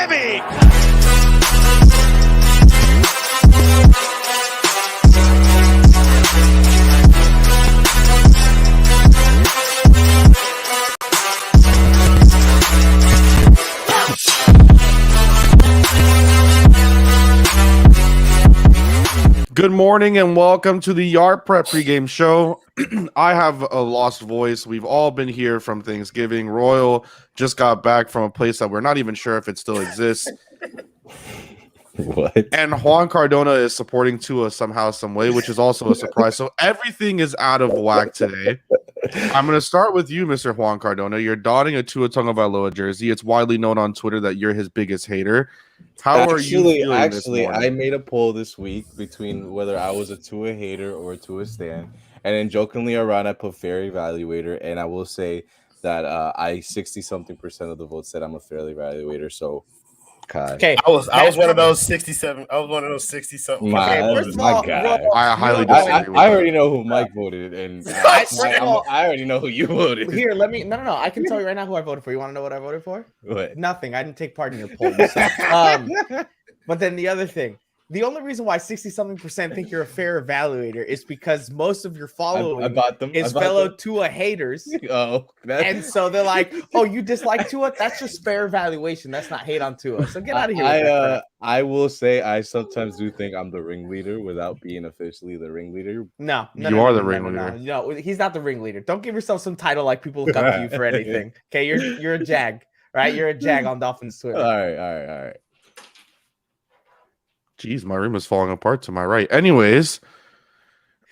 Miami. Good morning and welcome to the YardPrep pregame show. I have a lost voice. We've all been here from Thanksgiving. Royal just got back from a place that we're not even sure if it still exists. What? And Juan Cardona is supporting Tua somehow, some way, which is also a surprise. So everything is out of whack today. I'm going to start with you, Mr. Juan Cardona. You're donning a Tua Tagovailoa jersey. It's widely known on Twitter that you're his biggest hater. How are you feeling this morning? I made a poll this week between whether I was a Tua hater or a Tua stan, and then jokingly around I put fair evaluator, and I will say that I 60-something% of the votes said I'm a fair evaluator. So, Kai. Okay, I was one of those 67. I was one of those 60-something. My guy. I highly disagree. I already know who Mike voted, and I already know who you voted. Here, let me. No. I can tell you right now who I voted for. You want to know what I voted for? What? Nothing. I didn't take part in your poll. But then the other thing, the only reason why 60-something% think you're a fair evaluator is because most of your following is fellow Tua haters. Oh, and so they're like, "Oh, you dislike Tua? That's just fair evaluation. That's not hate on Tua." So get out of here. I will say I sometimes do think I'm the ringleader without being officially the ringleader. No, you are the ringleader. No, he's not the ringleader. Don't give yourself some title like people look up to you for anything. Okay, you're a jag, right? You're a jag on Dolphins Twitter. All right. Jeez, my room is falling apart to my right. Anyways,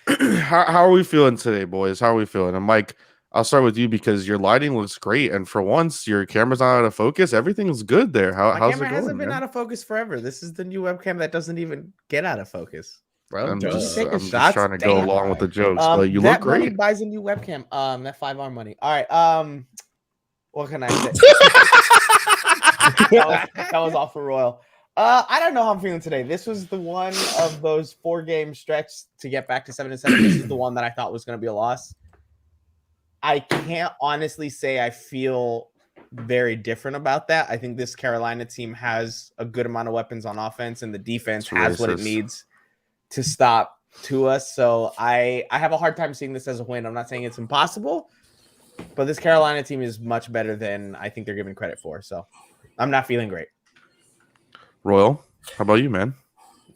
how are we feeling today, boys? How are we feeling? And Mike, I'll start with you because your lighting looks great, and for once, your camera's not out of focus. Everything's good there. How's it going? Hasn't been out of focus forever. This is the new webcam that doesn't even get out of focus, bro. I'm just trying to go along with the jokes, but you look great. Money buys a new webcam. That 5R money. All right. What can I say? that was all for Royal. I don't know how I'm feeling today. This was the one of those 4-game stretch to get back to 7-7. This is the one that I thought was going to be a loss. I can't honestly say I feel very different about that. I think this Carolina team has a good amount of weapons on offense, and the defense has what it needs to stop Tua. So I have a hard time seeing this as a win. I'm not saying it's impossible, but this Carolina team is much better than I think they're given credit for. So I'm not feeling great. Royal, how about you, man?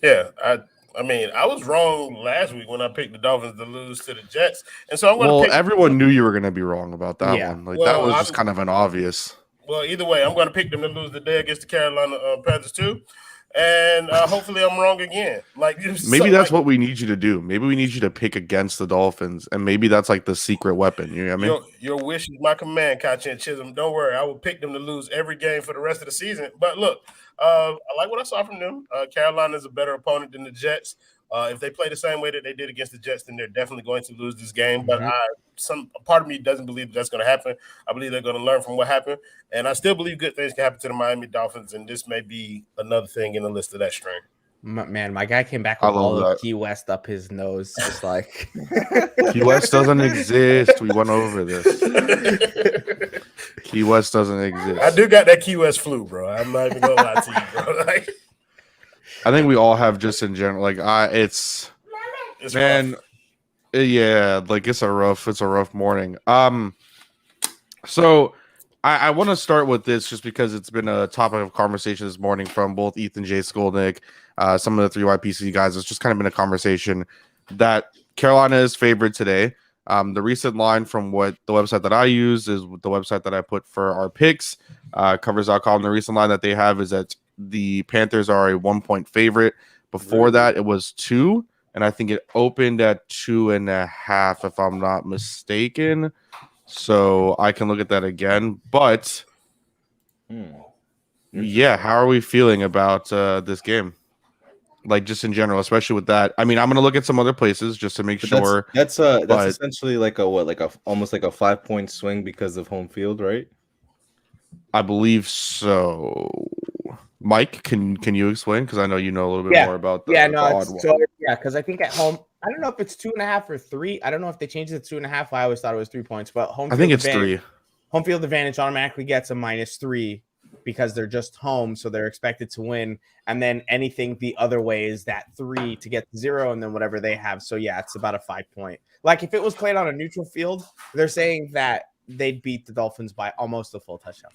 Yeah, I mean, I was wrong last week when I picked the Dolphins to lose to the Jets, and so I'm going to pick. Everyone knew you were going to be wrong about that one. That was just kind of an obvious. Well, either way, I'm going to pick them to lose the day against the Carolina Panthers too, and hopefully I'm wrong again. Maybe that's what we need you to do. Maybe we need you to pick against the Dolphins, and maybe that's like the secret weapon. You know what I mean? Your wish is my command, Kai'Chien Chisholm. Don't worry, I will pick them to lose every game for the rest of the season. But look. I like what I saw from them. Carolina is a better opponent than the Jets. If they play the same way that they did against the Jets, then they're definitely going to lose this game. But some part of me doesn't believe that's going to happen. I believe they're going to learn from what happened. And I still believe good things can happen to the Miami Dolphins, and this may be another thing in the list of that string. Man, my guy came back with all of Key West up his nose. Just like Key West doesn't exist. We went over this. Key West doesn't exist. I do got that Key West flu, bro. I'm not even gonna lie to you, bro. I think we all have just in general. It's man, rough. Yeah. It's a rough morning. So I want to start with this just because it's been a topic of conversation this morning from both Ethan J. Skolnick, some of the 3YPC guys. It's just kind of been a conversation that Carolina is favored today. The recent line from what the website that I use is the website that I put for our picks, covers.com. The recent line that they have is that the Panthers are a 1-point favorite. Before that, it was 2, and I think it opened at 2.5, if I'm not mistaken. So I can look at that again. But, yeah, how are we feeling about this game? Just in general, especially with that. I mean, I'm going to look at some other places just to make sure. That's essentially almost like a 5-point swing because of home field, right? I believe so. Mike, can you explain? Because I know you know a little bit more about the odd one. Because I think at home, I don't know if it's 2.5 or 3. I don't know if they changed it to 2.5. I always thought it was 3 points, but home. I think it's 3. Home field advantage automatically gets a -3 because they're just home, so they're expected to win. And then anything the other way is that 3 to get 0, and then whatever they have. So yeah, it's about a 5 point. Like if it was played on a neutral field, they're saying that they'd beat the Dolphins by almost a full touchdown.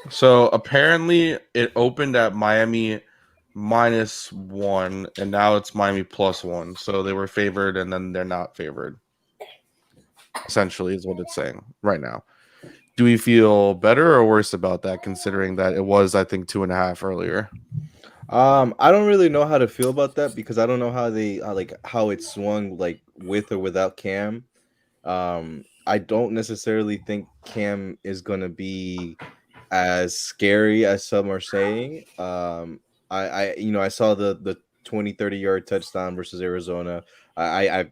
So apparently it opened at Miami -1, and now it's Miami +1. So they were favored, and then they're not favored. Essentially, is what it's saying right now. Do we feel better or worse about that, considering that it was, I think, 2.5 earlier? I don't really know how to feel about that because I don't know how they how it swung like with or without Cam. I don't necessarily think Cam is gonna be as scary as some are saying. I saw the 20-30 yard touchdown versus Arizona. I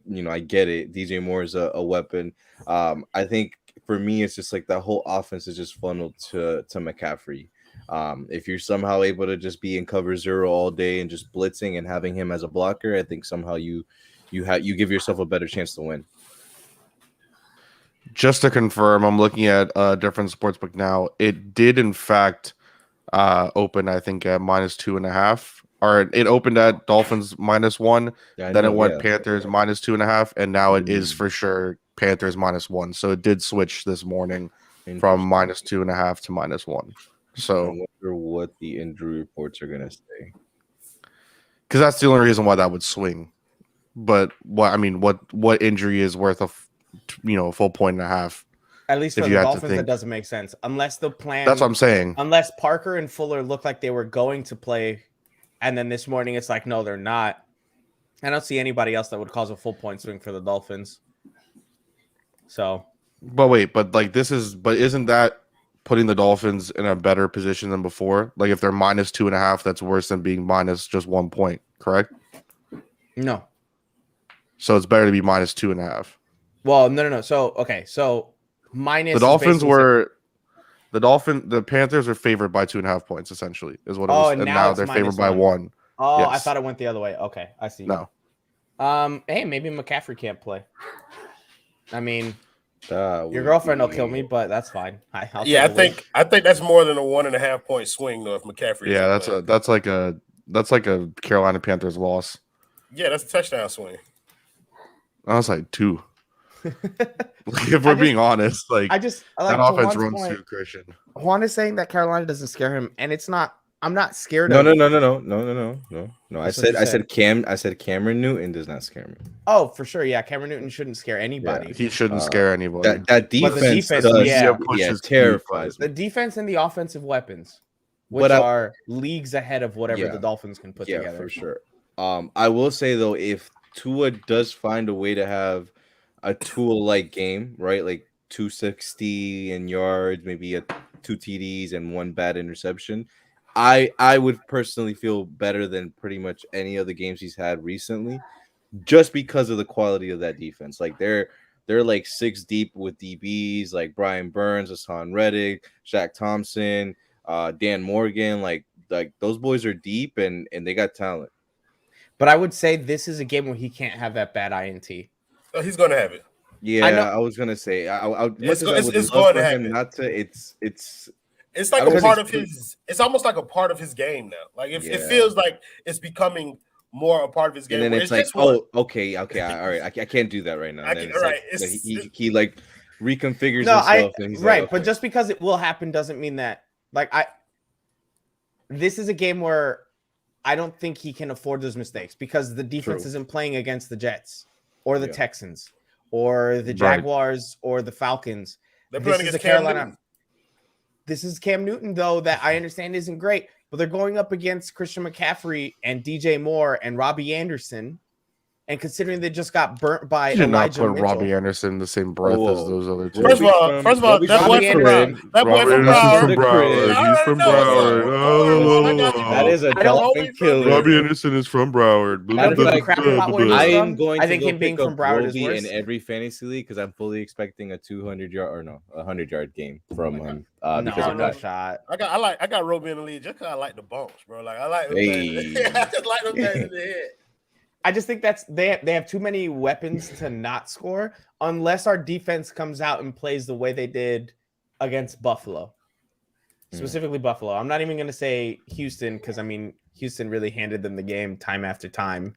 get it. DJ Moore is a weapon. I think for me it's just like that whole offense is just funneled to McCaffrey. If you're somehow able to just be in cover 0 all day and just blitzing and having him as a blocker, I think somehow you give yourself a better chance to win. Just to confirm, I'm looking at a different sportsbook now. It did, in fact, open, I think, at -2.5. Or it opened at Dolphins -1. Then it went Panthers -2.5. And now it is for sure Panthers -1. So it did switch this morning from -2.5 to -1. So I wonder what the injury reports are going to say. Because that's the only reason why that would swing. But what injury is worth a full 1.5? At least for the Dolphins, that doesn't make sense. Unless the plan. That's what I'm saying. Unless Parker and Fuller looked like they were going to play, and then this morning it's like, no, they're not. I don't see anybody else that would cause a full point swing for the Dolphins. So. But wait, isn't that putting the Dolphins in a better position than before? Like if they're -2.5, that's worse than being minus just 1 point, correct? No. So it's better to be -2.5. Well, no. So minus. The Panthers are favored by 2.5 points, essentially, is what it was. And now they're favored by 1. Oh, yes. I thought it went the other way. Okay, I see. No. Hey, maybe McCaffrey can't play. I mean, your girlfriend will kill me, but that's fine. I think that's more than a 1.5 point swing though. If McCaffrey, that's like a Carolina Panthers loss. Yeah, that's a touchdown swing. I was like 2. If we're being honest, that offense runs through Christian. Juan is saying that Carolina doesn't scare him, and it's not. I'm not scared. No. I said Cameron Newton does not scare me. Oh, for sure. Yeah, Cameron Newton shouldn't scare anybody. Yeah, he shouldn't scare anybody. That defense terrifies me. The defense and the offensive weapons, which are leagues ahead of whatever the Dolphins can put together. Yeah, for sure. I will say though, if Tua does find a way to have a Tua-like game, right? Like 260 in yards, maybe 2 TDs and 1 bad interception. I would personally feel better than pretty much any of the games he's had recently, just because of the quality of that defense. Like they're like 6 deep with DBs, like Brian Burns, Hassan Reddick, Shaq Thompson, Dan Morgan. Like those boys are deep and they got talent. But I would say this is a game where he can't have that bad INT. Oh, he's going to have it. Yeah, I was gonna say. It's going to happen. Not to. It's like a part of his. It's almost like a part of his game now. Like it feels like it's becoming more a part of his game. And then it's like, okay, all right. I can't do that right now. He like reconfigures himself. And he's right, but just because it will happen doesn't mean that. This is a game where I don't think he can afford those mistakes because the defense isn't playing against the Jets or the Texans or the Jaguars or the Falcons. They're playing against Carolina. This is Cam Newton, though, that I understand isn't great, but they're going up against Christian McCaffrey and DJ Moore and Robbie Anderson. And considering they just got burnt by Elijah Mitchell. Robbie Anderson in the same breath as those other two. First of all, that boy from Broward. That boy from Broward. He's from Broward. That is a Dolphin killer. Robbie Anderson is from Broward. I am going to him being from Broward is worse in every fantasy league because I'm fully expecting a 100-yard game from him. No shot. I got Roby in the league just because I like the bumps, bro. Like I like them things. I just like them things in the head. I just think they have too many weapons to not score unless our defense comes out and plays the way they did against Buffalo. specifically Buffalo. I'm not even going to say Houston because, I mean, Houston really handed them the game time after time.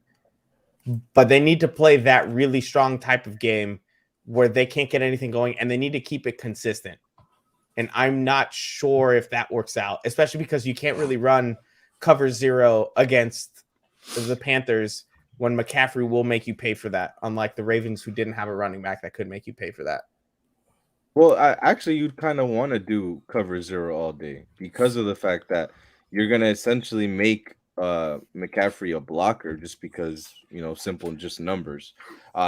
But they need to play that really strong type of game where they can't get anything going, and they need to keep it consistent. And I'm not sure if that works out, especially because you can't really run cover 0 against the Panthers when McCaffrey will make you pay for that, unlike the Ravens who didn't have a running back that could make you pay for that. Well, actually, you'd kind of want to do cover 0 all day because of the fact that you're going to essentially make McCaffrey a blocker just because, simple just numbers.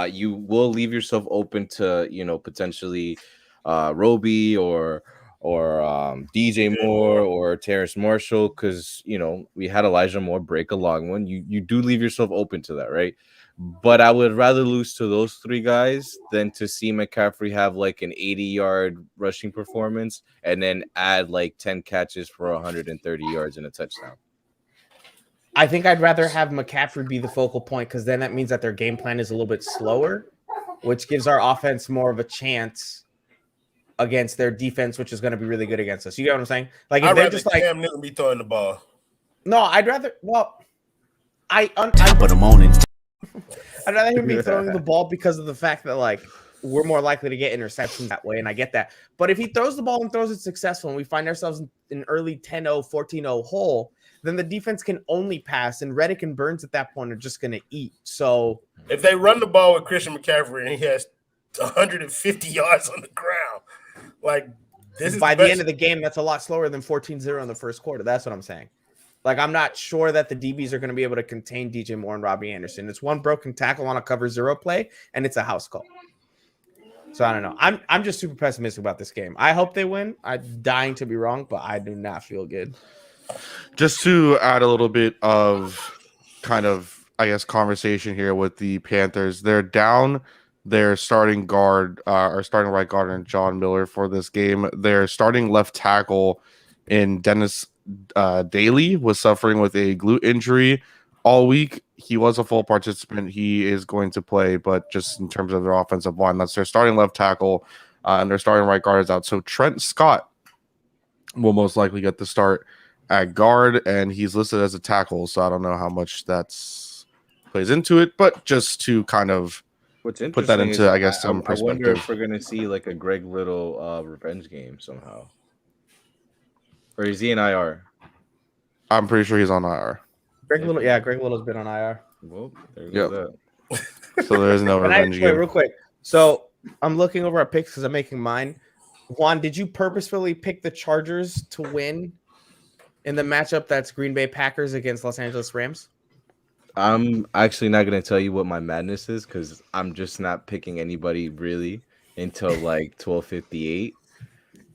You will leave yourself open to, potentially Roby or DJ Moore or Terrace Marshall because, we had Elijah Moore break a long one. You do leave yourself open to that, right? But I would rather lose to those 3 guys than to see McCaffrey have like an 80-yard rushing performance and then add like 10 catches for 130 yards and a touchdown. I think I'd rather have McCaffrey be the focal point because then that means that their game plan is a little bit slower, which gives our offense more of a chance against their defense, which is going to be really good against us. You get what I'm saying? Like, if I'd they're rather just like Cam Newton be throwing the ball. No, I'd rather. Well, I'd rather him be throwing the ball because of the fact that like we're more likely to get interceptions that way, and I get that. But if he throws the ball and throws it successful, and we find ourselves in an early 10-0, 14-0 hole, then the defense can only pass, and Reddick and Burns at that point are just going to eat. So if they run the ball with Christian McCaffrey and he has 150 yards on the ground, like this is by the end of the game, that's a lot slower than 14-0 in the first quarter. That's what I'm saying. Like, I'm not sure that the DBs are going to be able to contain DJ Moore and Robbie Anderson. It's one broken tackle on a cover 0 play, and it's a house call. So I don't know. I'm just super pessimistic about this game. I hope they win. I'm dying to be wrong, but I do not feel good. Just to add a little bit of kind of, I guess, conversation here with the Panthers. They're down their starting guard or starting right guard and John Miller for this game. Their starting left tackle in Dennis Daly was suffering with a glute injury all week. He was a full participant. He is going to play, but just in terms of their offensive line, that's their starting left tackle and their starting right guard is out. So Trent Scott will most likely get the start at guard, and he's listed as a tackle. So I don't know how much that's plays into it, but just to kind of put that into, I guess, some perspective. I wonder if we're going to see like a Greg Little revenge game somehow. Or is he in IR? I'm pretty sure he's on IR. Greg Little's been on IR. Well, there goes that. So there's no revenge game. Real quick. So I'm looking over our picks because I'm making mine. Juan, did you purposefully pick the Chargers to win in the matchup that's Green Bay Packers against Los Angeles Rams? I'm actually not going to tell you what my madness is because I'm just not picking anybody really until like 12:58.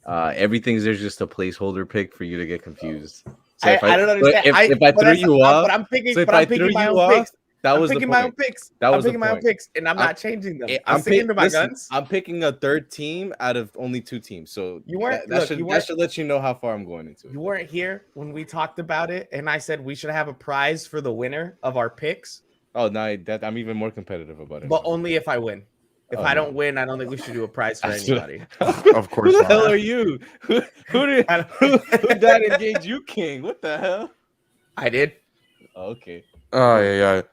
Everything's there's just a placeholder pick for you to get confused. So I don't understand. If I threw you off, but I'm picking, so if but I I'm picking threw my you own off, picks. that was I'm the picking point. my own picks. That was I'm picking my own picks, and I'm not changing them. I'm sticking to my guns. I'm picking a third team out of only 2 teams. So you weren't. That should let you know how far I'm going into it. You weren't here when we talked about it, and I said we should have a prize for the winner of our picks. Oh, no, I'm even more competitive about it. But only if I win. If I don't win, I don't think we should do a prize for anybody. Of course Who the not. hell are you? Who died engage you, King? What the hell? I did. Oh, okay. Oh, yeah.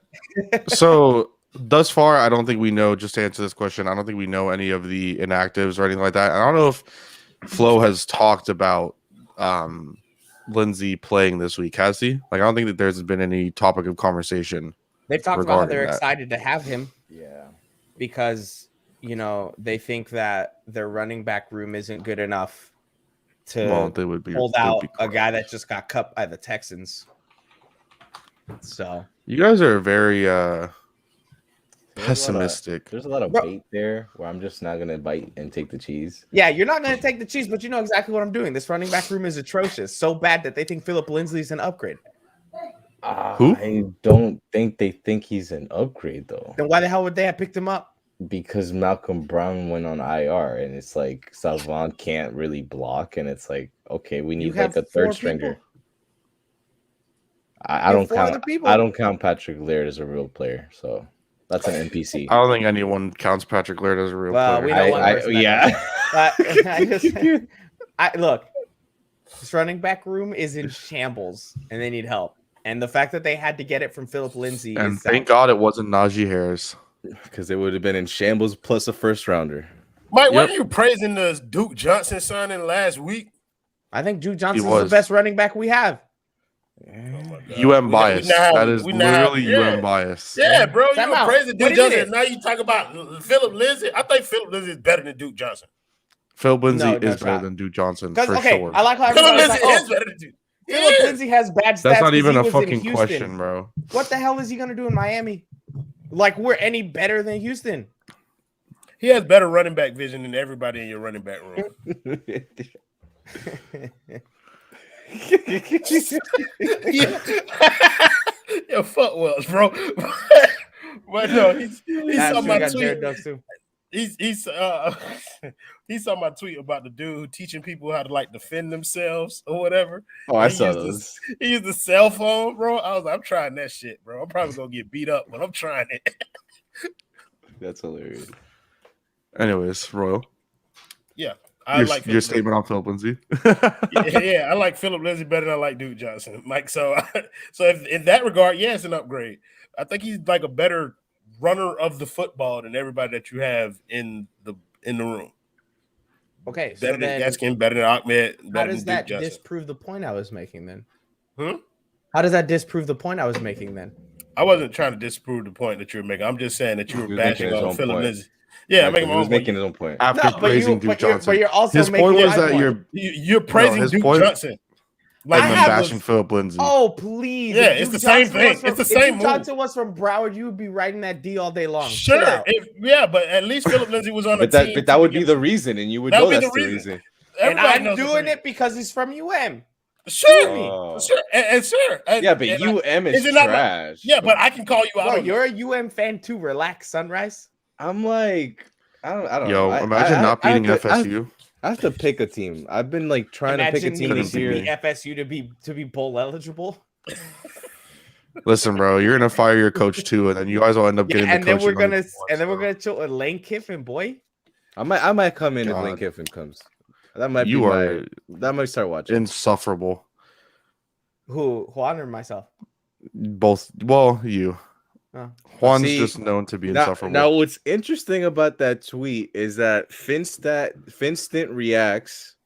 So thus far, I don't think we know, just to answer this question, I don't think we know any of the inactives or anything like that. I don't know if Flo has talked about Lindsey playing this week. Has he? Like, I don't think that there's been any topic of conversation. They've talked about how they're that. excited to have him. Yeah. Because, they think that their running back room isn't good enough to hold out a guy that just got cut by the Texans. So you guys are very pessimistic. There's a lot of bait there where I'm just not gonna bite and take the cheese. Yeah, you're not gonna take the cheese, but you know exactly what I'm doing. This running back room is atrocious, so bad that they think Philip Lindsay's an upgrade. Who? I don't think they think he's an upgrade though. Then why the hell would they have picked him up? Because Malcolm Brown went on IR, and it's like Salvon can't really block, and it's like, okay, we need like a third stringer. I don't count Patrick Laird as a real player, so that's an NPC. I don't think anyone counts Patrick Laird as a real player. We know one person. Yeah. Look, This running back room is in shambles, and they need help. And the fact that they had to get it from Philip Lindsay And is thank God it wasn't Najee Harris. Because it would have been in shambles plus a first rounder. Mike, Yep. weren't you praising the Duke Johnson signing last week? I think Duke Johnson is was. the best running back we have. Oh my God. UM bias. That is we now have- literally UM bias. Yeah, bro, you Time were out. praising What Duke is Johnson. it? Now you talk about Philip Lindsay. I think Philip Lindsay is better than Duke Johnson. Phil Lindsay No is better shot. than Duke Johnson Because for okay, sure. I like how Philip everybody's Lindsay like, is better than Duke. Philip Yeah. Lindsay has bad stats. That's not 'cause even he a was in fucking Houston. question, bro. What the hell is he gonna do in Miami? Like we're any better than Houston? He has better running back vision than everybody in your running back room. Yeah, fuck Wells, bro. But no, he's That's on true, my got tweet. Jared Ducks too. He's on my tweet about the dude teaching people how to like defend themselves or whatever. Oh, I He saw used those. He used the cell phone, bro. I was like, I'm trying that shit, bro. I'm probably gonna get beat up, but I'm trying it. That's hilarious. Anyways, Royal, Yeah, I your, like your Philip statement on Philip Lindsay. yeah, I like Philip Lindsay better than I like Duke Johnson, Mike. So if, in that regard, yeah, it's an upgrade. I think he's like a better runner of the football than everybody that you have in the room. Okay, so Better than then Gaskin, better than Ahmed, how better does than that Duke Johnson. disprove the point I was making then? Hmm? How does that disprove the point I was making then? I wasn't trying to disprove the point that you were making. I'm just saying that you were He was making bashing his on own Philip point. Lindsay. Yeah, I'm Michael, making my he was own making point. his own point. After No, but praising you, Duke but you're, Johnson, but you're also his making point was my that point. you're You're praising his Duke point- Johnson. like I them have bashing was- Philip Lindsay. Oh please! Yeah, If it's Duke the same Johnson thing. was from- It's the if same Duke move. Johnson was from Broward, you would be writing that D all day long. Chill Sure, out. but at least Philip Lindsay was on a But that, team. but that would be the reason, and you would That know would be that's the the reason. reason. And Everybody I'm knows the doing reason. it because he's from UM. Sure, Oh. sure, and sure. Yeah, but and UM is it not my- trash. yeah, but I can call you out. Bro, on you're a UM fan too. Relax, Sunrise. I'm like, I don't Yo, know. imagine not I beating have to- FSU. I have to pick a team. I've been like trying to pick a Imagine team needing this to year. be FSU to be bowl eligible. Listen, bro, you're gonna fire your coach too, and then you guys will end up Yeah, getting. and the then we're coaching gonna on chill with Lane Kiffin, boy. I might come in if God. Lane Kiffin comes. That might You be are that might start watching. insufferable. Who, Juan or myself? Both. Well, you. Oh. Juan's See, just known to be Now, insufferable. now, what's interesting about that tweet is that Finstant Reacts,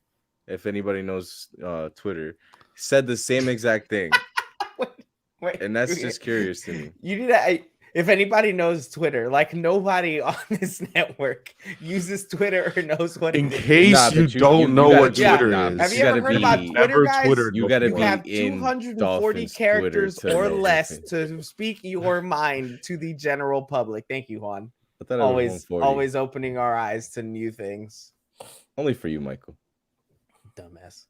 if anybody knows Twitter, said the same exact thing, Wait, and that's just curious to me. You need to. If anybody knows Twitter, like nobody on this network uses Twitter or knows what in it is. case Nah, but you you don't know gotta what be- Twitter nah, is. Have you You ever gotta heard about be- Twitter, Never guys? Twittered You gotta You be have in 240 Dolphins characters Twitter to or know less anything. to speak your mind to the general public. Thank you, Juan. I thought it was Always, 140. always opening our eyes to new things. Only for you, Michael. Dumbass.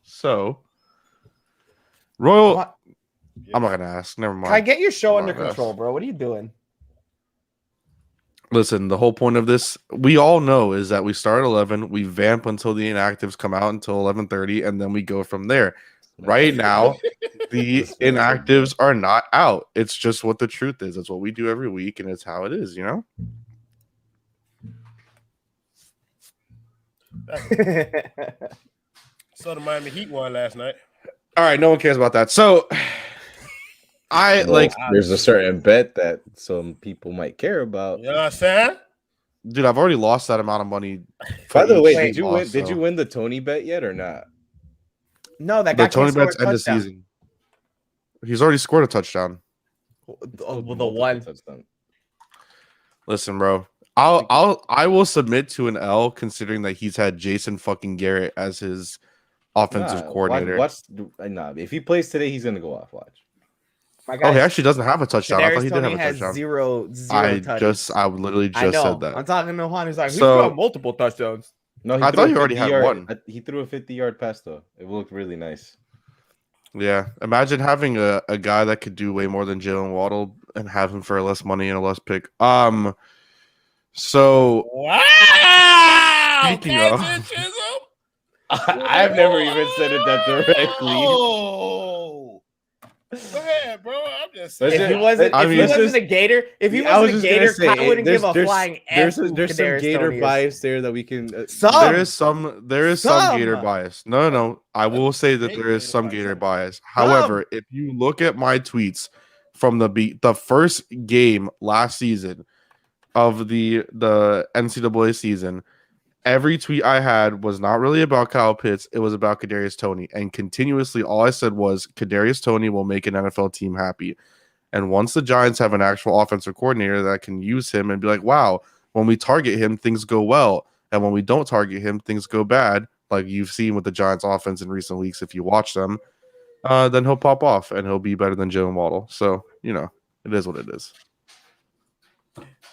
So, Royal. Juan, I'm not gonna ask. Never mind. Kai, get your show I'm under not gonna control, ask. bro. What are you doing? Listen, the whole point of this, we all know, is that we start at 11, we vamp until the inactives come out until 11:30, and then we go from there. Right now, the inactives are not out. It's just what the truth is. It's what we do every week, and it's how it is, you know? So the Miami Heat won last night. All right, no one cares about that. So, I Well, like, there's a certain bet that some people might care about. You know what I'm saying? dude, I've already lost that amount of money. By the each way, game did you lost, win? Did so- you win the Tony bet yet or not? No, that The guy Tony can't score a Betts end of touchdown. season. He's already scored a touchdown. Oh, well, the Multiple one. touchdowns. Listen, bro. I will submit to an L considering that he's had Jason fucking Garrett as his offensive Nah, coordinator. Nah, if he plays today, he's gonna go off. Watch. My Oh, he guy, actually doesn't have a touchdown. I thought Kadarius he did have Toney a has touchdown. zero touches. I literally I just know. said that. I'm talking to Juan. He's like, he's So- got multiple touchdowns. No, I thought he already had one. He threw a 50-yard pass though. It looked really nice. Yeah. Imagine having a guy that could do way more than Jalen Waddle and have him for less money and a less pick. So Wow! Speaking of- Kai'Chien Chisholm? I've never even said it that directly. Oh, Go ahead, bro. I'm just Let's saying. If he wasn't, I if mean, he it's wasn't a Gator, if he wasn't a Gator, Kyle wouldn't give a flying F. There's some Gator bias there that we can. There is some Gator Some. bias. No. I will say that there is some Gator bias. However, if you look at my tweets from the first game last season of the NCAA season, every tweet I had was not really about Kyle Pitts. It was about Kadarius Toney, and continuously all I said was Kadarius Toney will make an NFL team happy. And once the Giants have an actual offensive coordinator that can use him and be like, wow, when we target him, things go well. And when we don't target him, things go bad. Like you've seen with the Giants offense in recent weeks, if you watch them, then he'll pop off and he'll be better than Jalen Waddle. So, it is what it is.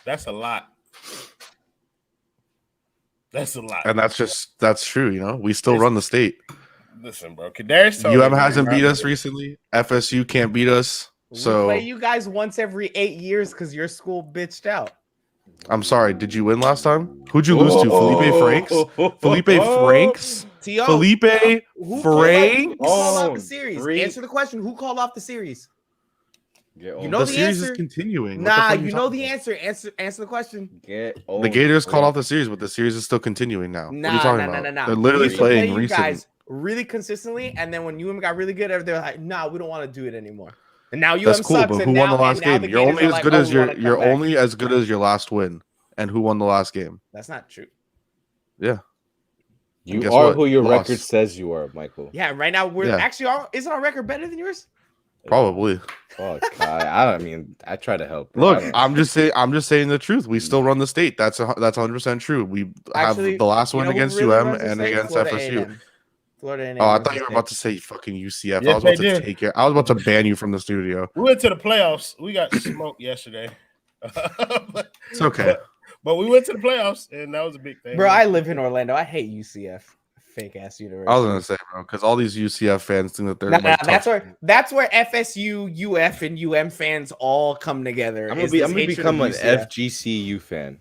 That's a lot. That's a lot. And that's true. We still run the state. Listen, bro. Kadarius Toney hasn't beat us recently. FSU can't beat us. So we play you guys once every 8 years because your school bitched out. I'm sorry. Did you win last time? Who'd you lose to? Felipe Franks? Felipe Franks? T.O. Felipe Franks? Who called off the series? Answer the question. Who called off the series? The series is continuing. Nah, you know the answer. Answer the question. The Gators called off the series, but the series is still continuing now. What are you talking about? Nah. They're literally playing you recently. guys really consistently, and then when UM got really good, they're like, "Nah, we don't want to do it anymore." And now UM That's cool, sucks. but And who won now, the last game? You're only as good as you're only as good as your last win. And who won the last game? That's not true. Yeah. You are who your record says you are, Michael. Yeah, right now we're actually isn't our record better than yours? Probably. Fuck, I mean, I try to help. Look, I'm just saying the truth. We still run the state. That's 100% true. We have the last one against UM and against FSU. Florida A&M. Oh, I thought you were about to say fucking UCF. Yes, I was about to take it. I was about to ban you from the studio. We went to the playoffs. We got smoked yesterday. It's okay. But we went to the playoffs, and that was a big thing. Bro, I live in Orlando. I hate UCF. Fake ass university. I was gonna say, bro, because all these UCF fans think that they're that's where FSU, UF, and UM fans all come together. I'm gonna become an FGCU fan.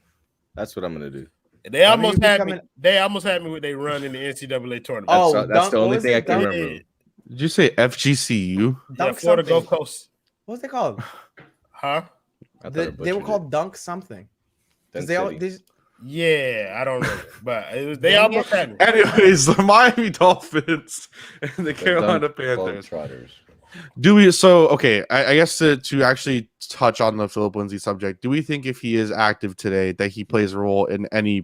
That's what I'm gonna do. They almost had me. They almost had me with they run in the NCAA tournament. Oh, that's the only thing I can remember. Did you say FGCU? Yeah, Florida Gulf Coast. What's they called? Huh? They were called Dunk something. Yeah, I don't know, but it was, they almost had me. Anyways, the Miami Dolphins and the Carolina Panthers. Do we? So okay, I guess to actually touch on the Philip Lindsay subject, do we think if he is active today that he plays a role in any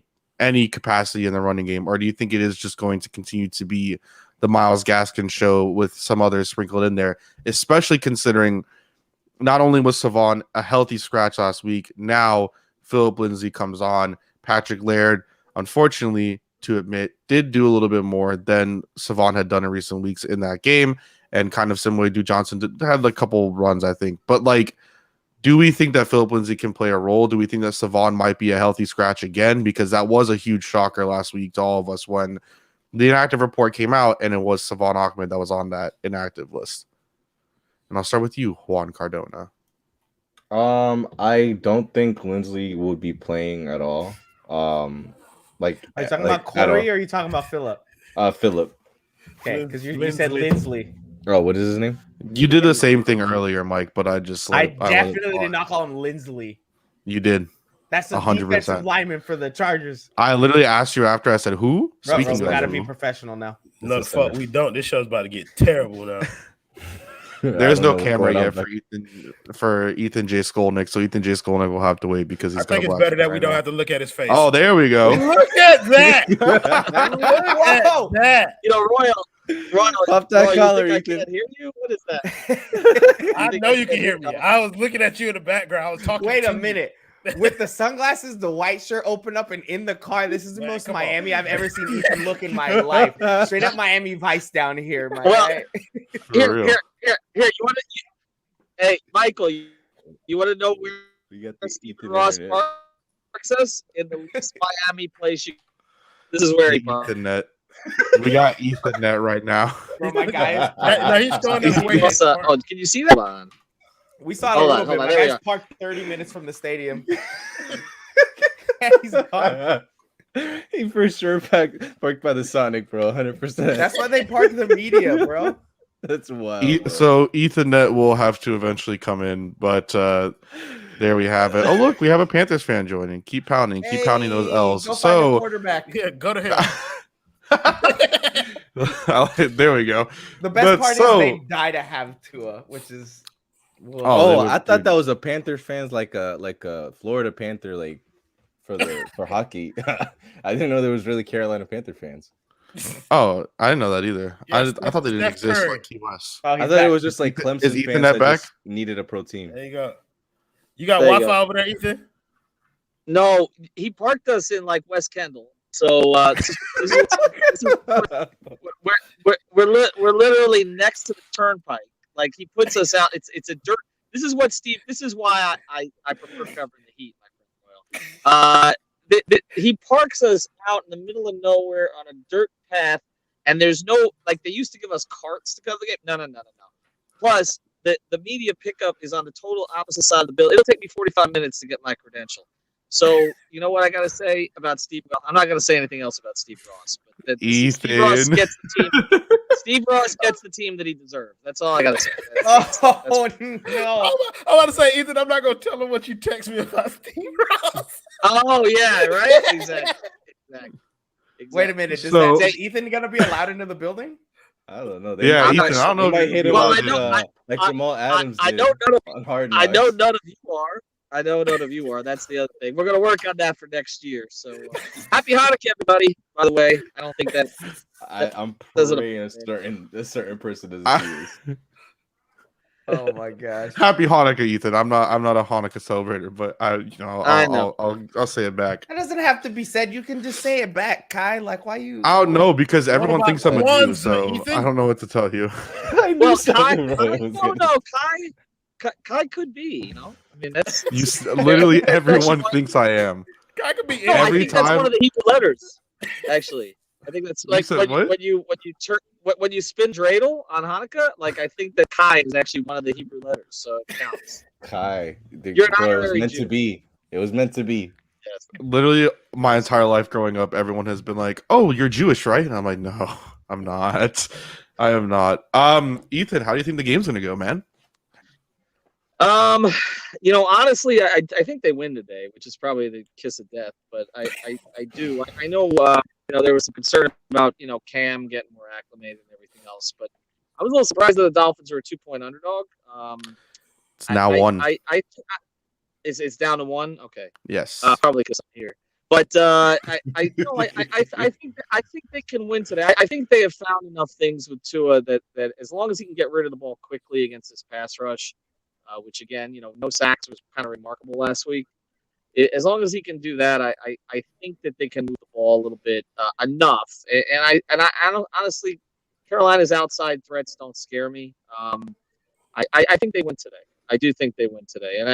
capacity in the running game, or do you think it is just going to continue to be the Myles Gaskin show with some others sprinkled in there, especially considering not only was Savon a healthy scratch last week, now Philip Lindsay comes on. Patrick Laird, unfortunately, to admit, did do a little bit more than Savon had done in recent weeks in that game. And kind of similarly, Duke Johnson had a couple runs, I think. But, do we think that Philip Lindsay can play a role? Do we think that Savon might be a healthy scratch again? Because that was a huge shocker last week to all of us when the inactive report came out and it was Savon Ahmed that was on that inactive list. And I'll start with you, Juan Cardona. I don't think Lindsay would be playing at all. Are you talking about Corey or are you talking about Philip? Philip. Okay, because you said Lindsley. Oh, what is his name? You did the same thing earlier, Mike, but I definitely did not call him Lindsley. You did. That's the 100% defensive lineman for the Chargers. I literally asked you after I said who. Bro, we gotta be professional now. No, the fuck we don't. This show's about to get terrible now. There's no camera yet for Ethan J. Skolnick, so Ethan J. Skolnick will have to wait because I think it's better that we don't have to look at his face. Oh, there we go. Look at that! Look at that! Royal, pop that collar. I can't hear you. What is that? I know you can hear me. I was looking at you in the background. I was talking. Wait a minute. With the sunglasses, the white shirt open up, and in the car, this is the most Miami I've ever seen Ethan look in my life. Straight up Miami Vice down here, my guy. Here. You want to? Hey, Michael, you want to know where we got the Ethan Ross Parks us in the least Miami place? This is where he Ethernet. We got Ethernet right now. Oh my guy. No, he's going this way. Can you see that? We saw it a little bit. My guy's parked 30 minutes from the stadium. He's gone. He for sure parked by the Sonic, bro. 100%. That's why they parked the media, bro. That's wild. So Ethernet will have to eventually come in, but there we have it. Oh, look, we have a Panthers fan joining. Keep pounding those L's. Go find a So quarterback. Yeah, go to him. there we go. The best part is they die to have Tua, which is. Oh, would, I thought dude. that was a Panthers fans like a Florida Panther like for hockey. I didn't know there was really Carolina Panther fans. Oh, I didn't know that either. Yes, I thought they didn't Steph exist Curry. like Key West. Oh, I thought it was just like Clemson Is fans Ethan that back? just needed a pro team. There you go. You got There you Wi-Fi go. over there, Ethan? No, he parked us in like West Kendall. So we're literally next to the turnpike. Like he puts us out. It's a dirt. This is why I prefer covering the heat, my friend Royal. He parks us out in the middle of nowhere on a dirt path, and there's no like they used to give us carts to cover the game. No. Plus, the media pickup is on the total opposite side of the building. It'll take me 45 minutes to get my credential. So you know what I gotta say about Steve Ross? I'm not gonna say anything else about Steve Ross. But Steve Ross gets the team. Steve Ross gets the team that he deserves. That's all I gotta say. That's no! I want to say, Ethan, I'm not gonna tell him what you text me about Steve Ross. Oh yeah, right. Exactly. Wait a minute. So- Is Ethan gonna be allowed into the building? I don't know. Yeah, I'm Ethan, not I don't know. They might hit him Well, up, like Jamal Adams I did know none of on Hard I know Knocks. none of you are. I know none of you are. That's the other thing. We're gonna work on that for next year. So happy Hanukkah, everybody. By the way, I don't think that I'm doesn't praying a certain person doesn't see this. Oh my gosh! Happy Hanukkah, Ethan. I'm not a Hanukkah celebrator, but I know. I'll say it back. That doesn't have to be said. You can just say it back, Kai. Like, why you? I don't know because everyone about thinks I'm a Jew, ones, so Ethan? I don't know what to tell you. I knew well, something Kai. was gonna- Kai could be. You know, I mean that's Literally everyone thinks I am. Guy could be No, I Every think that's time- one of the Hebrew letters. Actually, I think that's like said what? when you spin dreidel on Hanukkah. Like I think that Kai is actually one of the Hebrew letters, so it counts. Kai, You're not it was very meant Jew. to be. It was meant to be. Yes. Literally my entire life growing up, everyone has been like, "Oh, you're Jewish, right?" And I'm like, "No, I'm not. I am not." Ethan, how do you think the game's gonna go, man? Honestly, I think they win today, which is probably the kiss of death. But I do. I know, there was some concern about, Cam getting more acclimated and everything else. But I was a little surprised that the Dolphins were a 2-point underdog. It's now one. It's down to one. Okay. Yes. Probably because I'm here. But I think they can win today. I think they have found enough things with Tua that as long as he can get rid of the ball quickly against this pass rush, which again, no sacks was kind of remarkable last week. As long as he can do that, I think that they can move the ball a little bit enough. And I don't, honestly, Carolina's outside threats don't scare me. I think they win today. I do think they win today, and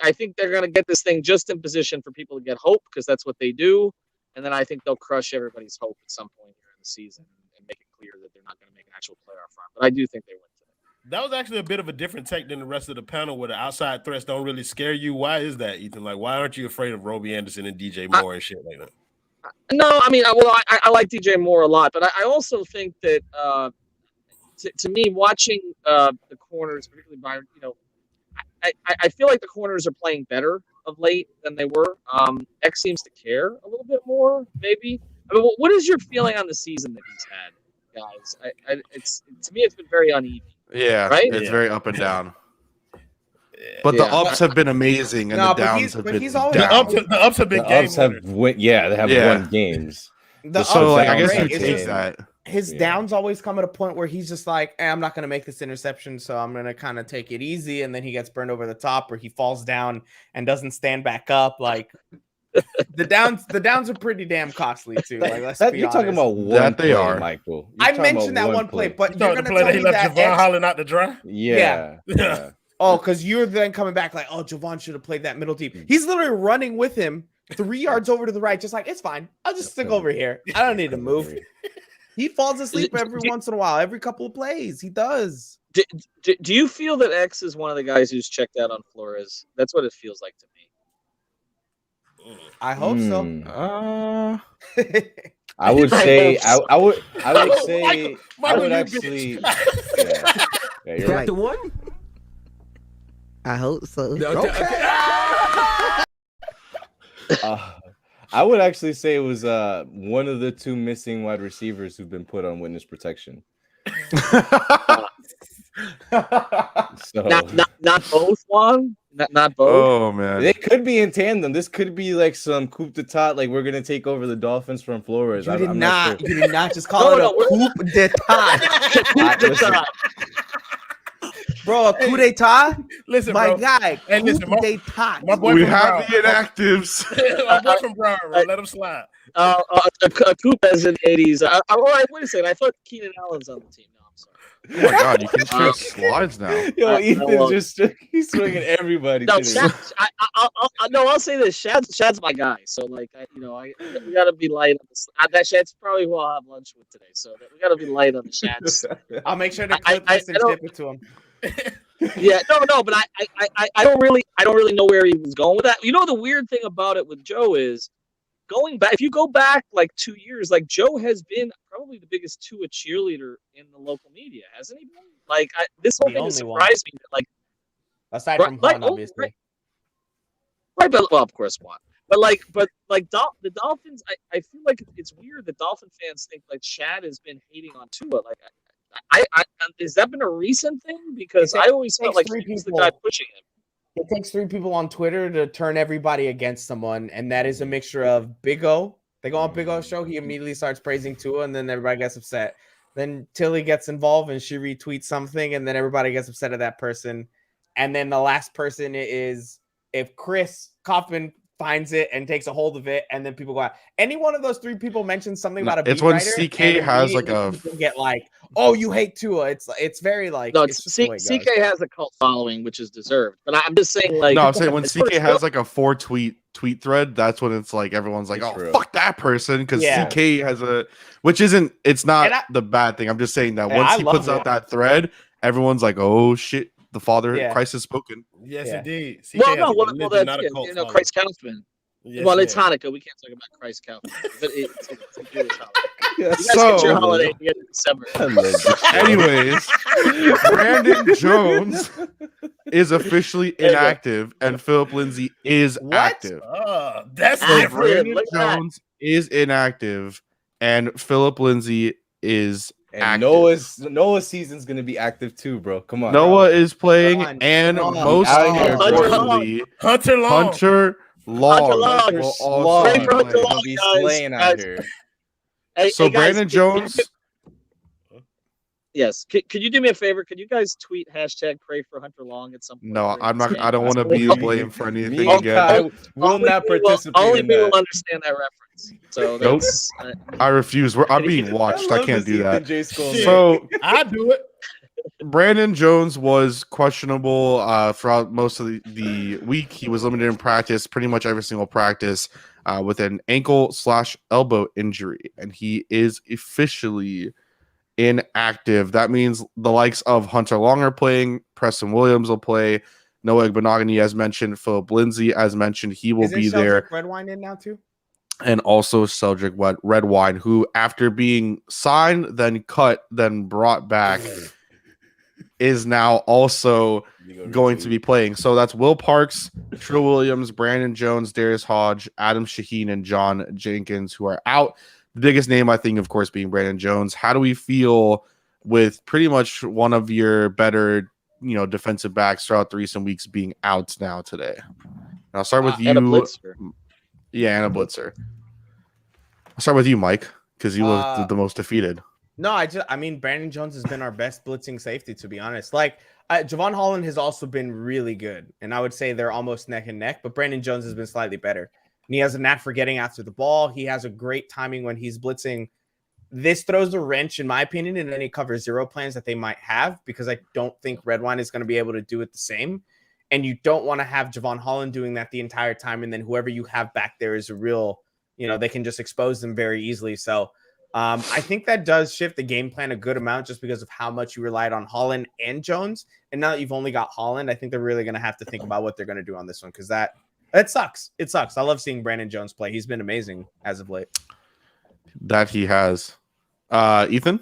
I think they're going to get this thing just in position for people to get hope because that's what they do, and then I think they'll crush everybody's hope at some point here in the season and make it clear that they're not going to make an actual playoff run. But I do think they win today. That was actually a bit of a different take than the rest of the panel, where the outside threats don't really scare you. Why is that, Ethan? Like, why aren't you afraid of Roby Anderson and DJ Moore and shit like that? No, I mean, I like DJ Moore a lot, but I also think that. To me, watching the corners, particularly Byron, I feel like the corners are playing better of late than they were. X seems to care a little bit more, maybe. I mean, what is your feeling on the season that he's had, guys? It's to me, it's been very uneven. Yeah, right? It's Yeah. very up and down. But the ups have been amazing, and No, the but downs he's- have but been he's always- down. The ups have been The game Ups have winners. they have won games. The So, ups I are guess great. you It's take just that. his Yeah. downs always come at a point where he's just like, I'm not going to make this interception, so I'm going to kind of take it easy, and then he gets burned over the top, or he falls down and doesn't stand back up. Like the downs are pretty damn costly too. Like let's be You're talking honest. about one That they play, are. Michael. You're I talking about mentioned that one play, but You you're talking going the to play tell that he me left that Javon Holland out to dry? Yeah. because you're then coming back like, oh, Javon should have played that middle deep. He's literally running with him 3 yards over to the right, just like, it's fine. I'll just stick over here. I don't need to move. He falls asleep every once in a while, every couple of plays. He does. Do you feel that X is one of the guys who's checked out on Flores? That's what it feels like to me. I hope so. Hmm. I would say I would Michael, say Michael, I would you actually bitch. yeah, Is you're that right. the one? I hope so. I would actually say it was one of the two missing wide receivers who've been put on witness protection. So Not both, Juan. Not both. Oh man. they could be in tandem. This could be like some coup d'etat, like we're gonna take over the Dolphins from Flores. You I'm not sure. You did not just call it a coup d'etat. Bro, a coup d'etat? Listen, My bro. guy, Hey, listen, coup d'etat. My boy We from have the Brown. inactives. My boy from Brown, bro. Let him slide. A coup as in 80s. Wait a second. I thought Keenan Allen's on the team. No, I'm sorry. Oh my god, you can share slides now. Yo, well, Ethan's he's swinging everybody. No, today. I'll say this. Shad's my guy. So like, we gotta be light on this. That Shad's probably who I'll have lunch with today. So we gotta be light on the Shads. I'll make sure to I clip this and don't- ship it to him. Yeah, no, but I don't really know where he was going with that. You know, the weird thing about it with Joe is going back. If you go back like 2 years, like Joe has been probably the biggest Tua cheerleader in the local media, hasn't he been? Like this whole The thing has only one. surprised me. That, like, Aside from Right, Juan, oh, obviously. right, but well, of course, Juan. But the Dolphins, I feel like it's weird that Dolphin fans think like Shad has been hating on Tua. Like, I has that been a recent thing? Because I always felt like he was the guy pushing him. It takes 3 people on Twitter to turn everybody against someone, and that is a mixture of Big O. They go on Big O's show, he immediately starts praising Tua, and then everybody gets upset. Then Tilly gets involved, and she retweets something, and then everybody gets upset at that person. And then the last person is if Chris Kaufman finds it and takes a hold of it, and then people go out. Any one of those 3 people mentions something about a beat It's when writer, CK and has like immediately a people get like, "Oh, you hate Tua." It's very like No, it's just the way it CK goes. has a cult following, which is deserved. But I'm just saying, like, no, I'm saying when as far CK as has like a 4 tweet thread, that's when it's like everyone's like, It's oh true. fuck that person, because Yeah. CK has a, which isn't, it's not And the bad thing. I'm just saying that Yeah, once I he love puts out it. that thread, everyone's like, oh shit, the Father Yeah. Christ has spoken. Yes, Yeah. indeed. CK well, has no, a well, religion, that's not a cult you know, following. Christ Kaufman. Yes, Well, it's yeah. Hanukkah. We can't talk about Christ Kaufman. But it's a Jewish holiday. You guys So- get your holiday. You get December. Anyways, Brandon Jones is officially inactive, and Philip Lindsay is What? active. That's Ah, different. Brandon look at that. Jones is inactive, and Philip Lindsay is And active. Noah's season's gonna be active too, bro. Come on. Noah is playing, Come on, and come on. most Out here, bro. importantly, Hunter Long. Hunter Long Long. will Long. also Pray be for Hunter playing. Long. Gonna be guys, slaying out guys. here. Hey, So hey, guys, Brandon Jones, yes. Could you do me a favor? Could you guys tweet hashtag pray for Hunter Long at some point? no, during I'm this not. game? I don't want to be Me- blamed for Me anything and again. Kai will Only not me will- participate Only in me will that. understand that reference. So Nope. that's I refuse. I'm being watched. I love can't this do that. Ethan J. Skull. Shit. So I do it. Brandon Jones was questionable throughout most of the week. He was limited in practice, pretty much every single practice, with an ankle/elbow injury, and he is officially inactive. That means the likes of Hunter Long are playing, Preston Williams will play, Noah Igbenogany, as mentioned, Philip Lindsay, as mentioned, he will Isn't be Sheldrick there, Redwine in now too? and also Celdrick Redwine, who after being signed, then cut, then brought back, is now also going to be playing. So that's Will Parks, Trill Williams, Brandon Jones, Darius Hodge, Adam Shaheen, and John Jenkins, who are out. The biggest name, I think, of course, being Brandon Jones. How do we feel with pretty much one of your better, defensive backs throughout the recent weeks being out now today? And I'll start with you. And a blitzer. Yeah, and a blitzer. I'll start with you, Mike, because you look the most defeated. No, I mean, Brandon Jones has been our best blitzing safety, to be honest. Like, Javon Holland has also been really good, and I would say they're almost neck and neck, but Brandon Jones has been slightly better. And he has a knack for getting after the ball. He has a great timing when he's blitzing. This throws a wrench, in my opinion, in any cover zero plans that they might have, because I don't think Redwine is going to be able to do it the same. And you don't want to have Javon Holland doing that the entire time, and then whoever you have back there is a real, they can just expose them very easily. So I think that does shift the game plan a good amount just because of how much you relied on Holland and Jones. And now that you've only got Holland, I think they're really going to have to think about what they're going to do on this one, because that sucks. It sucks. I love seeing Brandon Jones play. He's been amazing as of late. that he has. Ethan?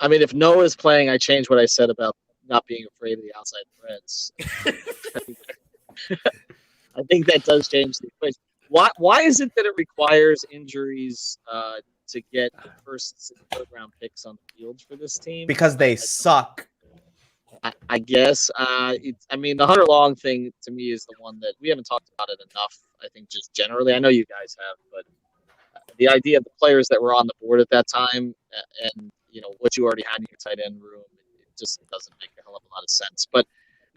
I mean, if Noah's playing, I change what I said about not being afraid of the outside threats. I think that does change the equation. Why is it that it requires injuries to get the first and third round picks on the field for this team? Because they suck. I guess. I mean, the Hunter Long thing to me is the one that we haven't talked about it enough. I think just generally, I know you guys have, but the idea of the players that were on the board at that time and what you already had in your tight end room, it just doesn't make a hell of a lot of sense. But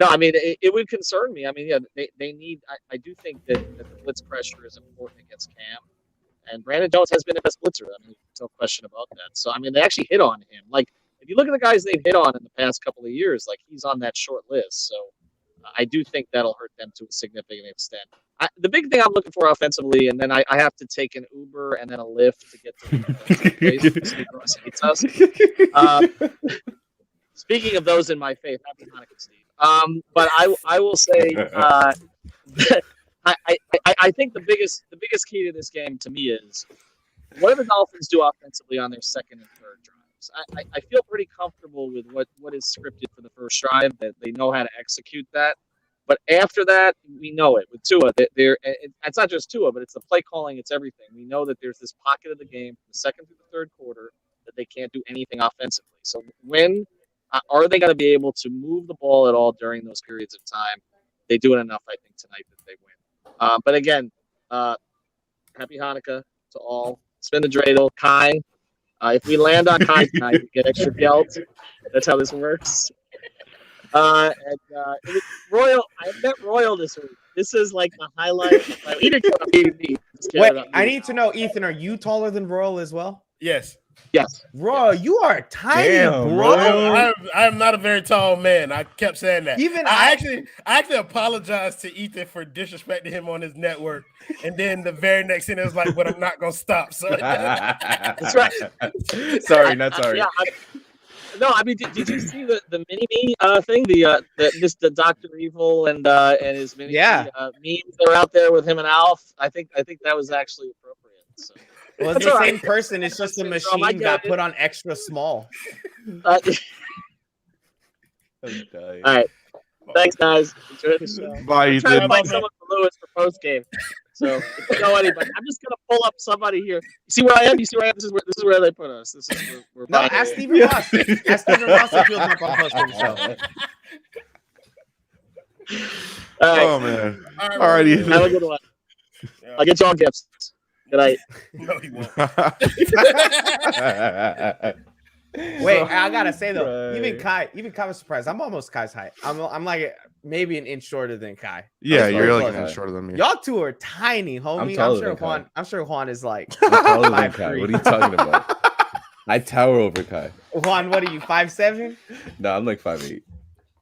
no, I mean, it would concern me. I mean, yeah, they need. I do think that the blitz pressure is important against Cam, and Brandon Jones has been the best blitzer. I mean, there's no question about that. So I mean, they actually hit on him. Like, if you look at the guys they've hit on in the past couple of years, like he's on that short list. So I do think that'll hurt them to a significant extent. The big thing I'm looking for offensively, and then I have to take an Uber and then a Lyft to get to the place. Speaking of those in my faith, happy Hanukkah, Steve. But I will say, I think the biggest key to this game to me is what do the Dolphins do offensively on their second and third drives? I feel pretty comfortable with what is scripted for the first drive, that they know how to execute that. But after that, we know it with Tua. It's not just Tua, but it's the play calling. It's everything. We know that there's this pocket of the game from the second through the third quarter that they can't do anything offensively. So when are they going to be able to move the ball at all during those periods of time? They do it enough, I think, tonight that they win. But again, happy Hanukkah to all. Spin the dreidel. Kai. If we land on Kai tonight, we get extra gelt. That's how this works. Royal, I met Royal this week. This is like the highlight. Wait, I need to know, Ethan, are you taller than Royal as well? Yes. Yes. Royal, you are tiny, Damn, bro. I am not a very tall man. I kept saying that. Even I actually apologized to Ethan for disrespecting him on his network, and then the very next thing it was like, "But I'm not gonna stop." So that's right. Sorry, not sorry. No, I mean, did you see the mini me thing? The Dr. Evil and his mini memes that are out there with him and Alf. I think that was actually appropriate. So. Well, it's the same person. It's just the machine got put on extra small. All right. Thanks, guys. Enjoy the show. Bye, I'm trying to Ethan. find someone for Lewis for post game. So if you know anybody, I'm just gonna pull up somebody here. You see where I am? This is where they put us. This is where No, ask Stephen Ross. Ask Stephen Ross if he'll jump on post game show. All right. Oh man. All right, Ethan. Have a good one. I'll get you all gifts. Good night. no, he won't. Wait, I gotta say though, even Kai was surprised. I'm almost Kai's height. I'm like maybe an inch shorter than Kai. Yeah, I'm you're sorry, like Kai. an inch shorter than me. Y'all two are tiny, homie. I'm sure Juan is like I'm taller than 5'3". Kai. What are you talking about? I tower over Kai. Juan, what are you, 5'7"? No, I'm like 5'8".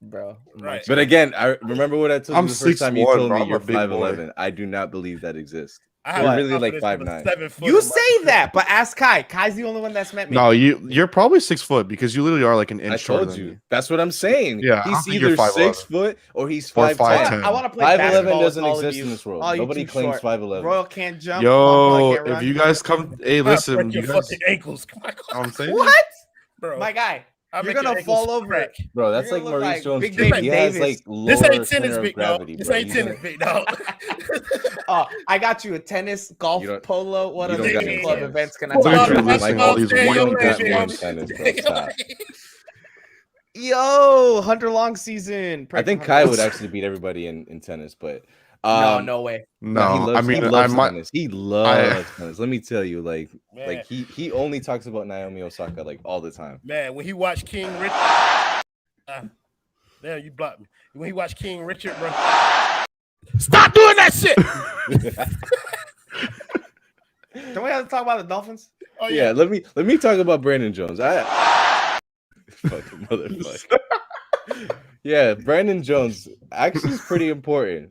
Bro. Right. But again, I remember what I told I'm you the first time you 6'1", told bro. me I'm a you're big boy. 5'11". I do not believe that exists. I You're have really like confidence 5'9". in a 7 You footer. say that, but ask Kai. Kai's the only one that's met me. No, you're probably 6 foot because you literally are like an inch I shorter told than you. me. That's what I'm saying. Yeah, I he's think you're either 5'11". 6 foot or he's Or 5'10". 5'10". I want to play 5'11" basketball doesn't with all of exist you. in this world. All you Nobody too claims short. 5'11". Royal can't jump. Yo, Juan can't if run. you guys come, hey, listen, break you your guys. fucking ankles. Come on, I'm saying. What? bro. My guy, I'll you're make gonna your ankles fall over crack. it. Bro, that's You're like gonna look Maurice like Jones. Big He Baby has Davis. like lower This ain't tennis, center of big dog. gravity, This bro. ain't He's tennis, like- big dog. Oh, I got you a tennis, golf, You don't- polo. What you other don't got country any club tennis. events can I Pull talk out You're the about? listing basketball all these stand, white your You leg, got big one dog. tennis, bro. Stop. Yo, Hunter Long season. I think Kai would actually beat everybody in tennis, but no way. No, I mean, he I loves might. tennis. He loves tennis. Let me tell you, like he only talks about Naomi Osaka like all the time. Man, when he watched King Richard, damn, you blocked me. When he watched King Richard, bro, stop doing that shit. Don't we have to talk about the Dolphins? Oh Yeah, let me talk about Brandon Jones. Fucking motherfucker. Yeah, Brandon Jones actually is pretty important.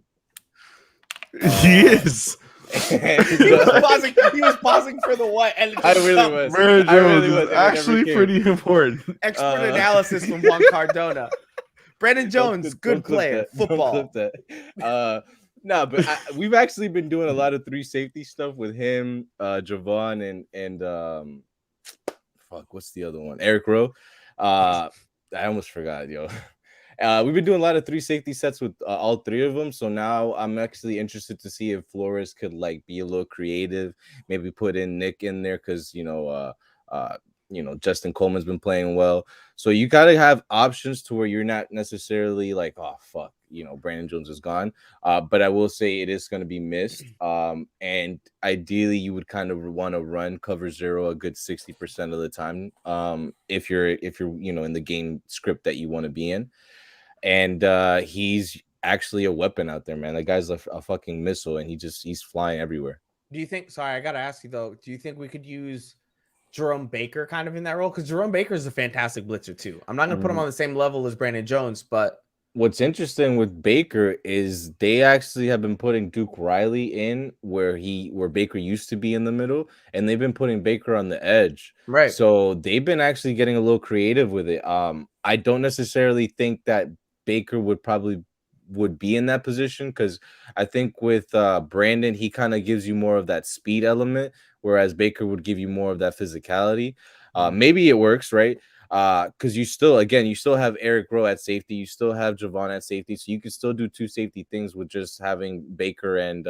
He is. He was pausing for the what? And I really was. Brandon I really Jones was. is It never actually came. pretty important. Expert analysis from Juan Cardona. Brandon Jones, Don't good clip player, that. Don't football. clip that. No, but we've actually been doing a lot of 3 safety stuff with him, Javon, and fuck, what's the other one? Eric Rowe. I almost forgot, yo. We've been doing a lot of 3 safety sets with all 3 of them. So now I'm actually interested to see if Flores could like be a little creative, maybe put in Nick in there because Justin Coleman's been playing well. So you gotta have options to where you're not necessarily like, oh fuck, Brandon Jones is gone. But I will say it is going to be missed. And ideally, you would kind of want to run cover 0 a good 60% of the time. If you're in the game script that you want to be in. And he's actually a weapon out there, man. That guy's a fucking missile, and he's flying everywhere. Do you think? Sorry, I gotta ask you though. Do you think we could use Jerome Baker kind of in that role? Because Jerome Baker is a fantastic blitzer too. I'm not gonna put him on the same level as Brandon Jones, but what's interesting with Baker is they actually have been putting Duke Riley in where Baker used to be in the middle, and they've been putting Baker on the edge. Right. So they've been actually getting a little creative with it. I don't necessarily think that Baker would be in that position because I think with Brandon, he kind of gives you more of that speed element, whereas Baker would give you more of that physicality. Maybe it works, right? Because you still have Eric Rowe at safety, you still have Javon at safety, so you can still do 2 safety things with just having Baker and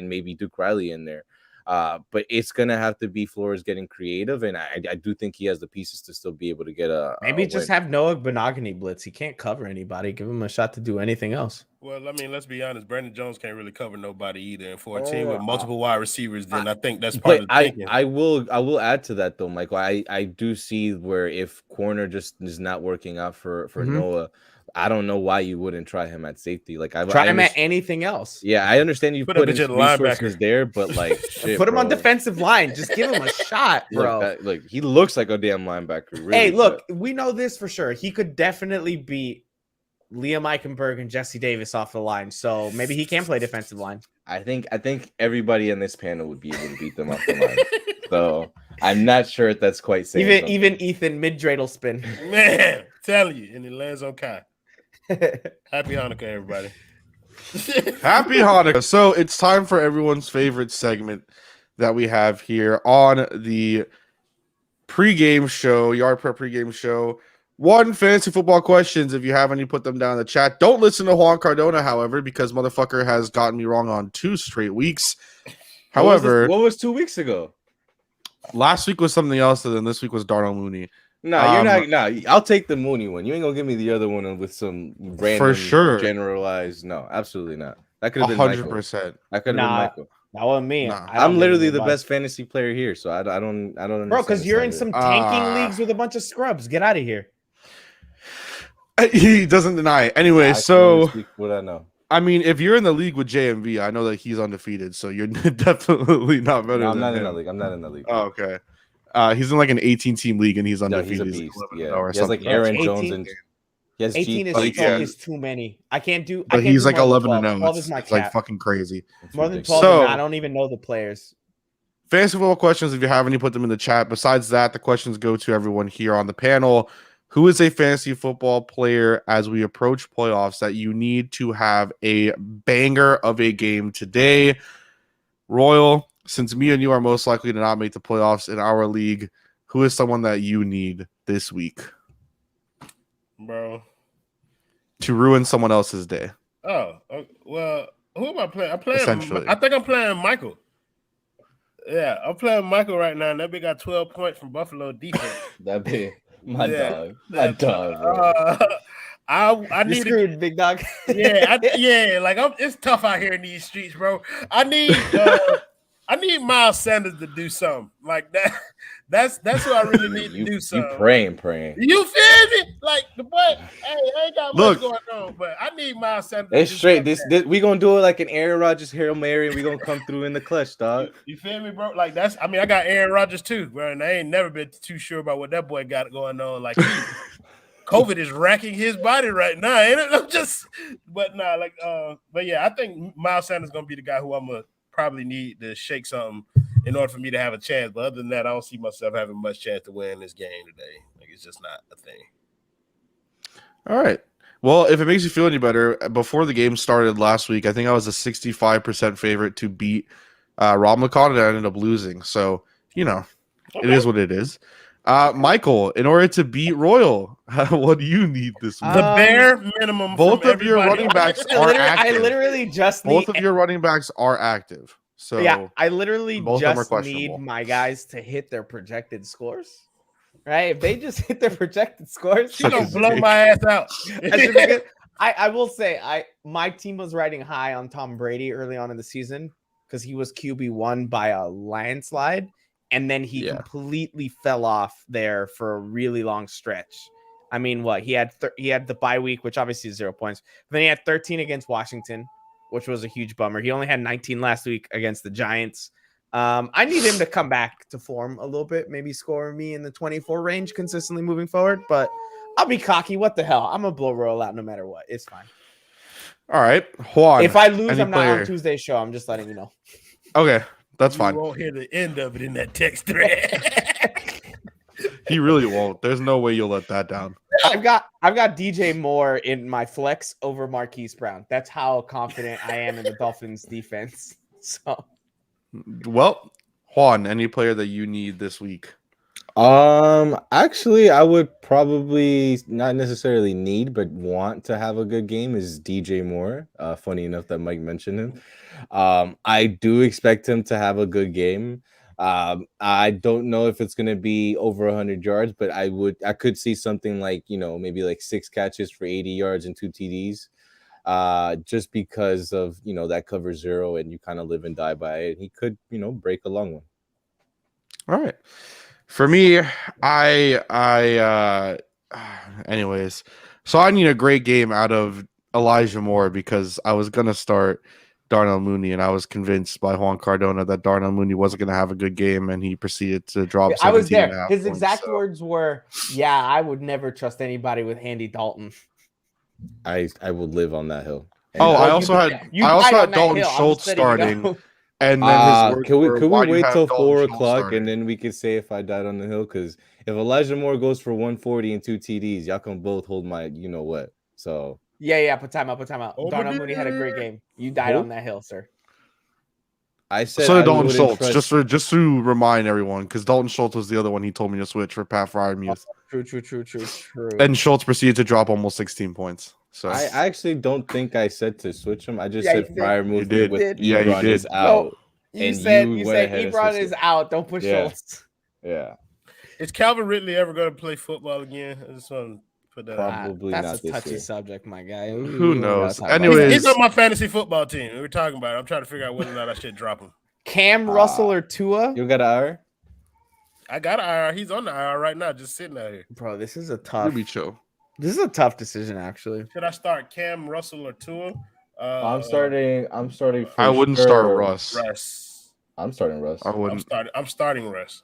maybe Duke Riley in there. But it's gonna have to be Flores getting creative, and I do think he has the pieces to still be able to get maybe just have Noah Benogany blitz. He can't cover anybody. Give him a shot to do anything else. Well, I mean, let's be honest. Brandon Jones can't really cover nobody either. And for a team with multiple wide receivers, then I think that's part of the thinking. I will add to that though, Michael. I do see where if corner just is not working out for Noah, I don't know why you wouldn't try him at safety. Like try him at anything else. Yeah, I understand you put in resources there, but like shit, put him on defensive line. Just give him a shot, bro. Look, he looks like a damn linebacker. Really, hey, look, we know this for sure. He could definitely beat Liam Eichenberg and Jesse Davis off the line, so maybe he can play defensive line. I think everybody in this panel would be able to beat them off the line. So I'm not sure if that's quite saying even Ethan mid-dreidel spin. Man, telling you, and it lands on Kai. Happy Hanukkah, everybody. Happy Hanukkah. So it's time for everyone's favorite segment that we have here on the pregame show, YardPrep pregame show. 1 fantasy football questions. If you have any, put them down in the chat. Don't listen to Juan Cardona, however, because motherfucker has gotten me wrong on 2 straight weeks. However, what was 2 weeks ago? Last week was something else, and then this week was Darnell Mooney. No, you're not. No, I'll take the Mooney one. You ain't gonna give me the other one with some random, for sure, generalized. No, absolutely not. That could have been 100%. That could have been Michael. That wasn't me. Nah. I'm literally the best fantasy player here, so I don't understand. Bro, because you're in some tanking leagues with a bunch of scrubs. Get out of here. He doesn't deny it. Anyway, so what I know. I mean, if you're in the league with JMV, I know that he's undefeated, so you're definitely not better. I'm not in the league. I'm not in the league. Oh, okay. He's in like an 18-team league, and he's undefeated. He's a beast. He has like Aaron Jones and he has 18 is too many. I can't do. But he's like 11-0. 12 is my it's like fucking crazy. More than 12. I don't even know the players. Fantasy football questions. If you have any, put them in the chat. Besides that, the questions go to everyone here on the panel. Who is a fantasy football player as we approach playoffs that you need to have a banger of a game today? Royal, since me and you are most likely to not make the playoffs in our league, who is someone that you need this week? Bro. To ruin someone else's day. Oh, well, who am I playing? I think I'm playing Michael. Yeah, I'm playing Michael right now, and that big got 12 points from Buffalo defense. That big. My dog. Bro. I need screwed, big dog. It's tough out here in these streets, bro. I need Miles Sanders to do something like that. That's what I really need to do. Something. You praying. You feel me? Like the boy. Hey, I ain't got much going on, but I need Miles Sanders. It's straight. This we gonna do it like an Aaron Rodgers Hail Mary, and we gonna come through in the clutch, dog. You feel me, bro? Like that's. I mean, I got Aaron Rodgers too, bro, and I ain't never been too sure about what that boy got going on. Like COVID is racking his body right now, ain't it? But yeah, I think Miles Sanders gonna be the guy who I'm gonna probably need to shake something in order for me to have a chance. But other than that, I don't see myself having much chance to win this game today. Like it's just not a thing. All right. Well, if it makes you feel any better, before the game started last week, I think I was a 65% favorite to beat Rob McCon, and I ended up losing. So, it is what it is. Michael, in order to beat Royal, what do you need this week? The bare minimum. Both from of your everybody. running backs I are literally, active. I literally just Both need. of your running backs are active. So Yeah, I literally both of them are just need questionable. my guys to hit their projected scores. Right? If they just hit their projected scores, She's gonna Such a blow take. my ass out. I should be good. I will say my team was riding high on Tom Brady early on in the season because he was QB1 by a landslide, and then he completely fell off there for a really long stretch. I mean, what he had the bye week, which obviously is 0 points. But then he had 13 against Washington, which was a huge bummer. He only had 19 last week against the Giants. I need him to come back to form a little bit, maybe score me in the 24 range consistently moving forward, but I'll be cocky. What the hell? I'm a blow roll out no matter what. It's fine. All right, Juan. If I lose, any I'm not player? on Tuesday's show. I'm just letting you know. Okay, that's fine. You won't hear the end of it in that text thread. He really won't. There's no way you'll let that down. I've got DJ Moore in my flex over Marquise Brown. That's how confident I am in the Dolphins defense. So, Well, Juan, any player that you need this week? Actually, I would probably not necessarily need, but want to have a good game is DJ Moore. Funny enough that Mike mentioned him. I do expect him to have a good game. I don't know if it's gonna be over 100 yards, but I could see something like, maybe like 6 catches for 80 yards and 2 TDs. Just because of that cover 0 and you kind of live and die by it. He could, break a long one. All right. For me, anyways, so I need a great game out of Elijah Moore because I was gonna start Darnell Mooney, and I was convinced by Juan Cardona that Darnell Mooney wasn't gonna have a good game, and he proceeded to drop. I was 17 and a there. half His points, exact so. words were, "Yeah, I would never trust anybody with Andy Dalton." I would live on that hill. And I you also died had on that Dalton hill. I'm Schultz just letting you starting, know. and then his words could were, we "Why do you wait have till Dalton 4 Schultz o'clock starting?" and then we could say if I died on the hill? Because if Elijah Moore goes for 140 and 2 TDs, y'all can both hold my what. So Yeah. Put time out. Oh, Darnell my Mooney had a great game. You died Who? on that hill, sir. I said So I did Dalton wouldn't Schultz, trust- just to remind everyone, because Dalton Schultz was the other one he told me to switch for Pat Fryermuth, True. and Schultz proceeded to drop almost 16 points. So I actually don't think I said to switch him. I just Yeah, said you Fryer You moved did. with Yeah, you Ebron did. is out. You And said you went ahead and Ebron switched is it. out. Don't push Yeah. Schultz. Yeah, Is Calvin Ridley ever going to play football again? I just want to put that out. Probably That's not a this touchy year. subject, my guy. Who knows? He's Anyways, on my fantasy football team. We were talking about it. I'm trying to figure out whether or not I should drop him. Cam Russell or Tua? You got an hour? I got an IR. He's on the IR right now, just sitting out here. Bro, this is a you'll tough. be chill. This is a tough decision, actually. Should I start Cam Russell or Tua? I'm starting. For I wouldn't sure. start Russ. Russ. I'm starting Russ. I wouldn't. I'm starting Russ.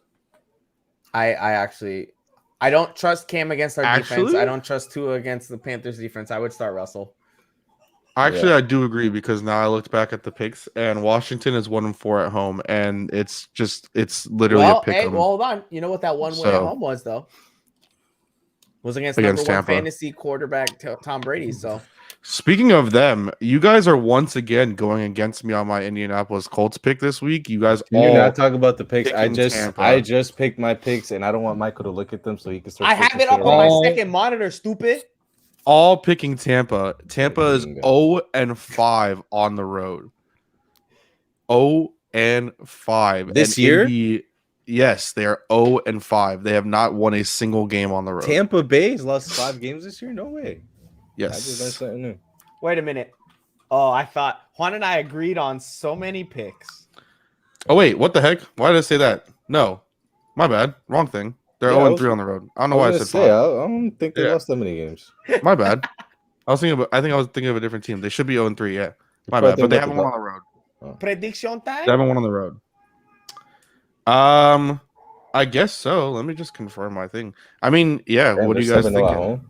I don't trust Cam against our defense. Actually? I don't trust Tua against the Panthers defense. I would start Russell. Actually, Yeah. I do agree because now I looked back at the picks, and Washington is 1-4 at home, and it's literally a pick 'em. Hold on. You know what that one win at So- home was, though? Was against Against number one Tampa. fantasy quarterback Tom Brady. So Speaking of them, you guys are once again going against me on my Indianapolis Colts pick this week. You guys Can you all not talk about the picks? I picking Tampa. just picked my picks, and I don't want Michael to look at them so he can start. I have switching it up shit on my around. second monitor, stupid. all picking Tampa. Tampa is Bingo. 0-5 on the road. 0-5 This And year? Yes, they are 0-5. They have not won a single game on the road. Tampa Bay has lost 5 games this year. No way. I just learned Yes. something new. Wait a minute. Oh, I thought Juan and I agreed on so many picks. Oh wait, what the heck? Why did I say that? No, my bad. Wrong thing. They're Yeah, I 0-3 on the road. I don't know why I said say, 5. I don't think they Yeah. lost that many games. My bad. I think I was thinking of a different team. They should be 0-3. Yeah, my probably bad. But they thinking haven't about won on the road. Prediction time? They haven't won on the road. I guess so. Let me just confirm my thing. I mean, yeah. Damn, what are you they're guys 7-0 at thinking? home.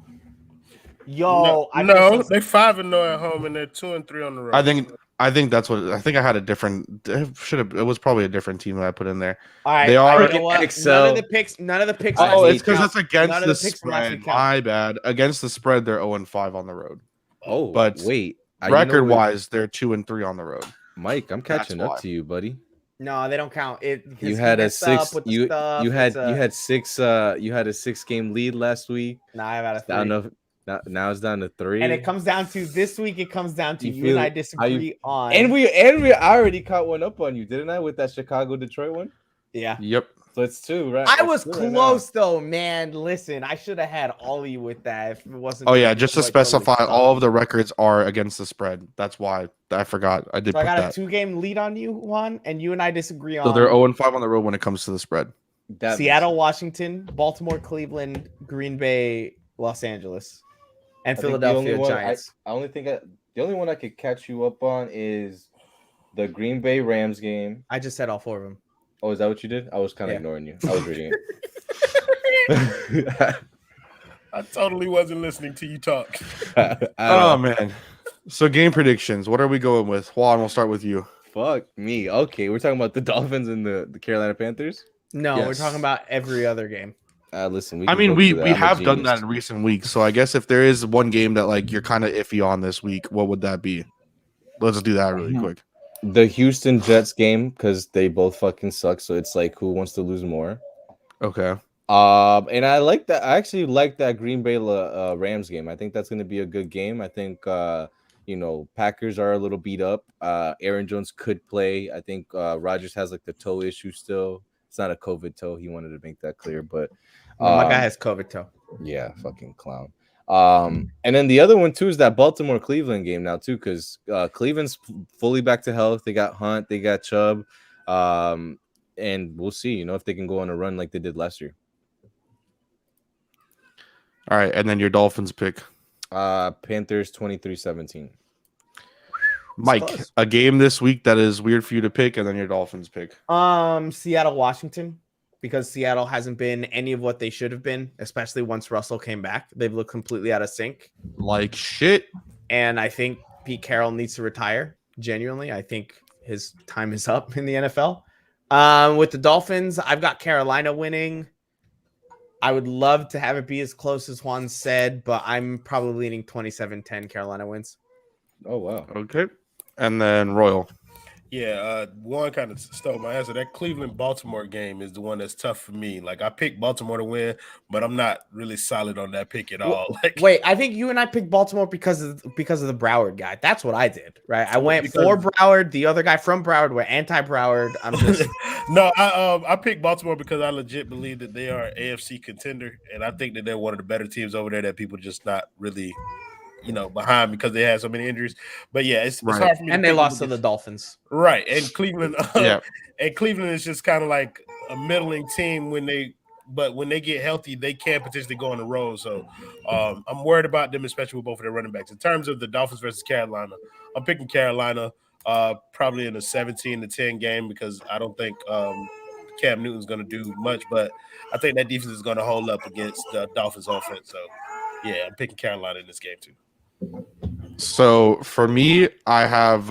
Yo, no, they're 5-0 at home and they're 2-3 on the road. I think I think that's what I think. I had a different. It was probably a different team that I put in there. All right, They are- You know what? Excel. None of the picks. None of the picks. Oh, last it's week because count. that's against None the of the picks from last spread. week count. My bad. Against the spread, they're 0-5 on the road. Oh, But wait. You know Record what, wise, they're 2-3 on the road. Mike, I'm That's catching up why. to you, buddy. No, they don't count. You had a 6 with the you stuff. you had It's you had 6 you had a 6-game lead last week. Nah, I've had a I don't 3. know. Now it's down to 3. And it comes down to this week. It comes down to You you, feel and I it? How disagree on. And I already caught one up on you, didn't I, with that Chicago Detroit one? yeah. Yep. So it's 2, right? I It's was 2 right now. close though, man. Listen, I should have had Ollie with that if it wasn't. Oh for yeah, the just to Detroit totally specify, sucked. all of the records are against the spread. That's why I forgot. I did So I put got a that. 2-game lead on you, Juan, and you and I disagree on. So they're 0-5 on the road when it comes to the spread. That Seattle, Washington, Baltimore, Cleveland, Green Bay, Los Angeles, and I think the only Philadelphia one Giants. the only one I could catch you up on is the Green Bay Rams game. I just said all 4 of them. Oh, is that what you did? I was kind of Yeah. ignoring you. I was reading it. I totally wasn't listening to you talk. Oh man. So game predictions. What are we going with? Juan, we'll start with you. Fuck me. Okay, we're talking about the Dolphins and the Carolina Panthers. No, we're Yes. talking about every other game. Listen, I can mean, go we through that. we I'm a have done genius. that in recent weeks. So I guess if there is one game that like you're kind of iffy on this week, what would that be? Let's do that really quick. The Houston Jets game, because they both fucking suck. So it's like, who wants to lose more? Okay. And I like that. I actually like that Green Bay Rams game. I think that's going to be a good game. I think Packers are a little beat up. Aaron Jones could play. I think Rodgers has like the toe issue still. It's not a COVID toe. He wanted to make that clear, but No, my guy has COVID toe. yeah, fucking clown. And then the other one too is that Baltimore Cleveland game now too, because Cleveland's fully back to health. They got Hunt, they got Chubb, and we'll see. If they can go on a run like they did last year. All right, and then your Dolphins pick. Panthers 23-17. Mike, close. a game this week that is weird for you to pick, and then your Dolphins pick. Seattle, Washington, because Seattle hasn't been any of what they should have been, especially once Russell came back. They've looked completely out of sync. Like shit. And I think Pete Carroll needs to retire. Genuinely, I think his time is up in the NFL. With the Dolphins, I've got Carolina winning. I would love to have it be as close as Juan said, but I'm probably leaning 27-10 Carolina wins. Oh wow. Okay. And then Royal. Yeah, one kind of stole my answer. That Cleveland-Baltimore game is the one that's tough for me. Like, I picked Baltimore to win, but I'm not really solid on that pick at all. Like, Wait, I think you and I picked Baltimore because of the Broward guy. That's what I did, right? I went for Broward. The other guy from Broward went anti-Broward. I'm just no, I picked Baltimore because I legit believe that they are an AFC contender, and I think that they're one of the better teams over there that people just not really, behind because they had so many injuries. But yeah, it's hard for me. And they lost to the Dolphins, right? And Cleveland, Yeah. And Cleveland is just kind of like a middling team when they get healthy, they can potentially go on the road. So I'm worried about them, especially with both of their running backs. In terms of the Dolphins versus Carolina, I'm picking Carolina probably in a 17-10 game because I don't think Cam Newton's going to do much, but I think that defense is going to hold up against the Dolphins offense. So yeah, I'm picking Carolina in this game too. So for me, I have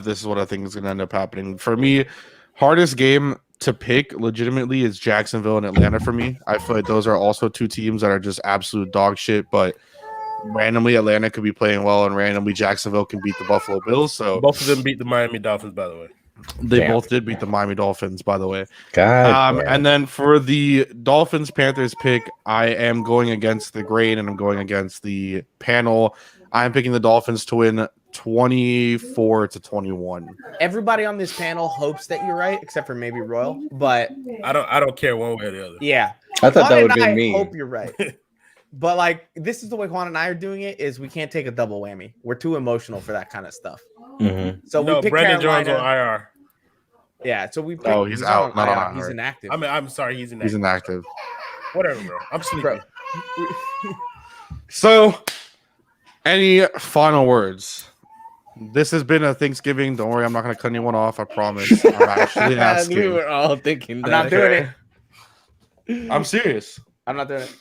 this is what I think is going to end up happening. For me, hardest game to pick legitimately is Jacksonville and Atlanta for me. I feel like those are also two teams that are just absolute dog shit, but randomly Atlanta could be playing well and randomly Jacksonville can beat the Buffalo Bills. So Both of them beat the Miami Dolphins, by the way. they both did beat the Miami Dolphins, by the way. God. And then for the Dolphins Panthers pick, I am going against the grain and I'm going against the panel. I'm picking the Dolphins to win 24-21. everybody on this panel hopes that you're right, except for maybe Royal. But I don't care one way or the other. yeah, I thought Juan that would and be I me. hope you're right. But like, this is the way Juan and I are doing it. Is we can't take a double whammy. We're too emotional for that kind of stuff. Mhm. So No, we pick Brandon Carolina. Jones on IR. Yeah, so we. Pick, Oh, he's out, not on IR. He's IR. inactive. I mean, I'm sorry, he's He's inactive. Whatever, bro. I'm sleeping. Bro. So, any final words? This has been a Thanksgiving. Don't worry, I'm not going to cut anyone off. I promise. I'm actually we asking. were all thinking I'm that. not doing it. I'm serious. I'm not doing it.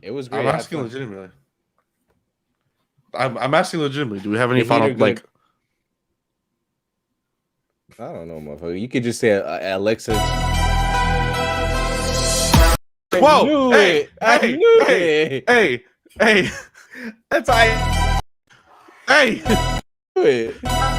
It was great. I'm I had asking fun. legitimately. I'm asking legitimately. Do we have any The Heat final are good. like? I don't know, motherfucker. You could just say Alexa. Whoa! knew Hey! it. I Hey! knew Hey! it. Hey! Hey! That's I. Hey! Knew it.